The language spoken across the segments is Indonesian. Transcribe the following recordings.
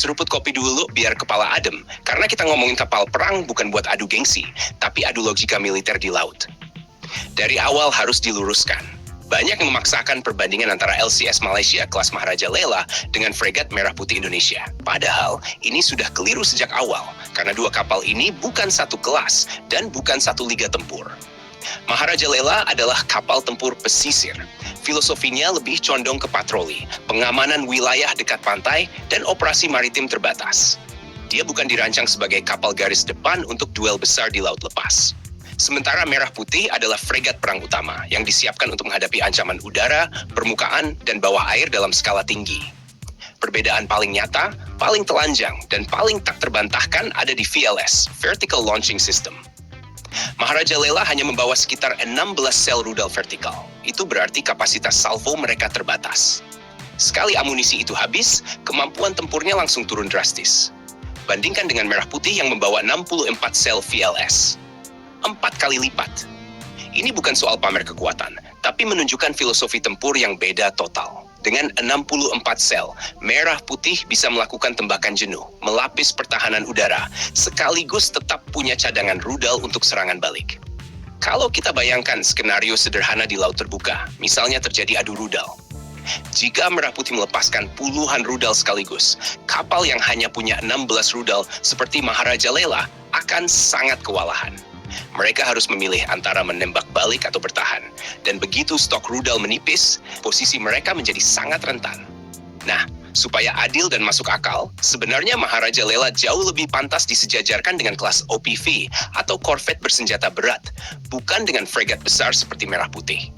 Seruput kopi dulu biar kepala adem, karena kita ngomongin kapal perang bukan buat adu gengsi, tapi adu logika militer di laut. Dari awal harus diluruskan. Banyak yang memaksakan perbandingan antara LCS Malaysia kelas Maharaja Lela dengan fregat Merah Putih Indonesia. Padahal, ini sudah keliru sejak awal, karena dua kapal ini bukan satu kelas dan bukan satu liga tempur. Maharaja Lela adalah kapal tempur pesisir. Filosofinya lebih condong ke patroli, pengamanan wilayah dekat pantai, dan operasi maritim terbatas. Dia bukan dirancang sebagai kapal garis depan untuk duel besar di laut lepas. Sementara Merah Putih adalah fregat perang utama yang disiapkan untuk menghadapi ancaman udara, permukaan, dan bawah air dalam skala tinggi. Perbedaan paling nyata, paling telanjang, dan paling tak terbantahkan ada di VLS, Vertical Launching System. Maharaja Lela hanya membawa sekitar 16 sel rudal vertikal. Itu berarti kapasitas salvo mereka terbatas. Sekali amunisi itu habis, kemampuan tempurnya langsung turun drastis. Bandingkan dengan Merah Putih yang membawa 64 sel VLS. 4 kali lipat. Ini bukan soal pamer kekuatan, tapi menunjukkan filosofi tempur yang beda total. Dengan 64 sel, Merah Putih bisa melakukan tembakan jenuh, melapis pertahanan udara, sekaligus tetap punya cadangan rudal untuk serangan balik. Kalau kita bayangkan skenario sederhana di laut terbuka, misalnya terjadi adu rudal. Jika Merah Putih melepaskan puluhan rudal sekaligus, kapal yang hanya punya 16 rudal seperti Maharaja Lela akan sangat kewalahan. Mereka harus memilih antara menembak balik atau bertahan. Dan begitu stok rudal menipis, posisi mereka menjadi sangat rentan. Nah, supaya adil dan masuk akal, sebenarnya Maharaja Lela jauh lebih pantas disejajarkan dengan kelas OPV atau korvet bersenjata berat, bukan dengan fregat besar seperti Merah Putih.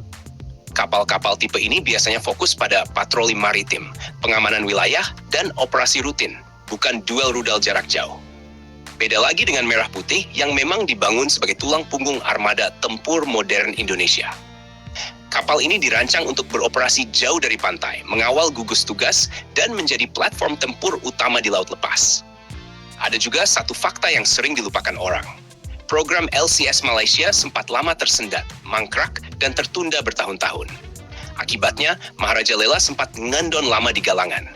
Kapal-kapal tipe ini biasanya fokus pada patroli maritim, pengamanan wilayah, dan operasi rutin, bukan duel rudal jarak jauh. Beda lagi dengan Merah Putih yang memang dibangun sebagai tulang punggung armada tempur modern Indonesia. Kapal ini dirancang untuk beroperasi jauh dari pantai, mengawal gugus tugas, dan menjadi platform tempur utama di laut lepas. Ada juga satu fakta yang sering dilupakan orang. Program LCS Malaysia sempat lama tersendat, mangkrak, dan tertunda bertahun-tahun. Akibatnya, Maharaja Lela sempat ngendon lama di galangan.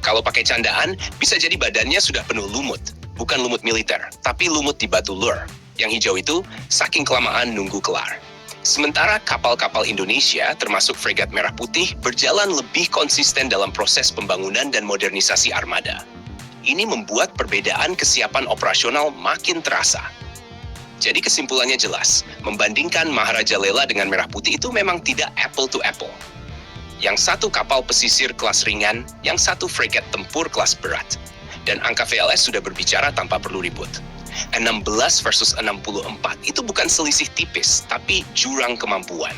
Kalau pakai candaan, bisa jadi badannya sudah penuh lumut. Bukan lumut militer, tapi lumut di batu lur. Yang hijau itu, saking kelamaan nunggu kelar. Sementara kapal-kapal Indonesia, termasuk fregat Merah Putih, berjalan lebih konsisten dalam proses pembangunan dan modernisasi armada. Ini membuat perbedaan kesiapan operasional makin terasa. Jadi kesimpulannya jelas, membandingkan Maharaja Lela dengan Merah Putih itu memang tidak apple to apple. Yang satu kapal pesisir kelas ringan, yang satu fregat tempur kelas berat. Dan angka VLS sudah berbicara tanpa perlu ribut. 16 versus 64 itu bukan selisih tipis, tapi jurang kemampuan.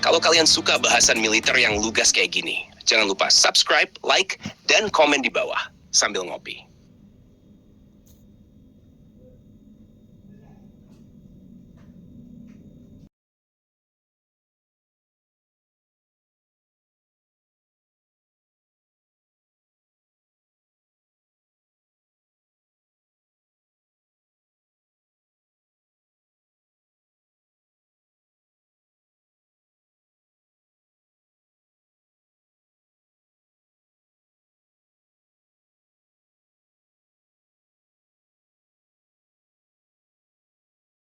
Kalau kalian suka bahasan militer yang lugas kayak gini, jangan lupa subscribe, like, dan komen di bawah sambil ngopi.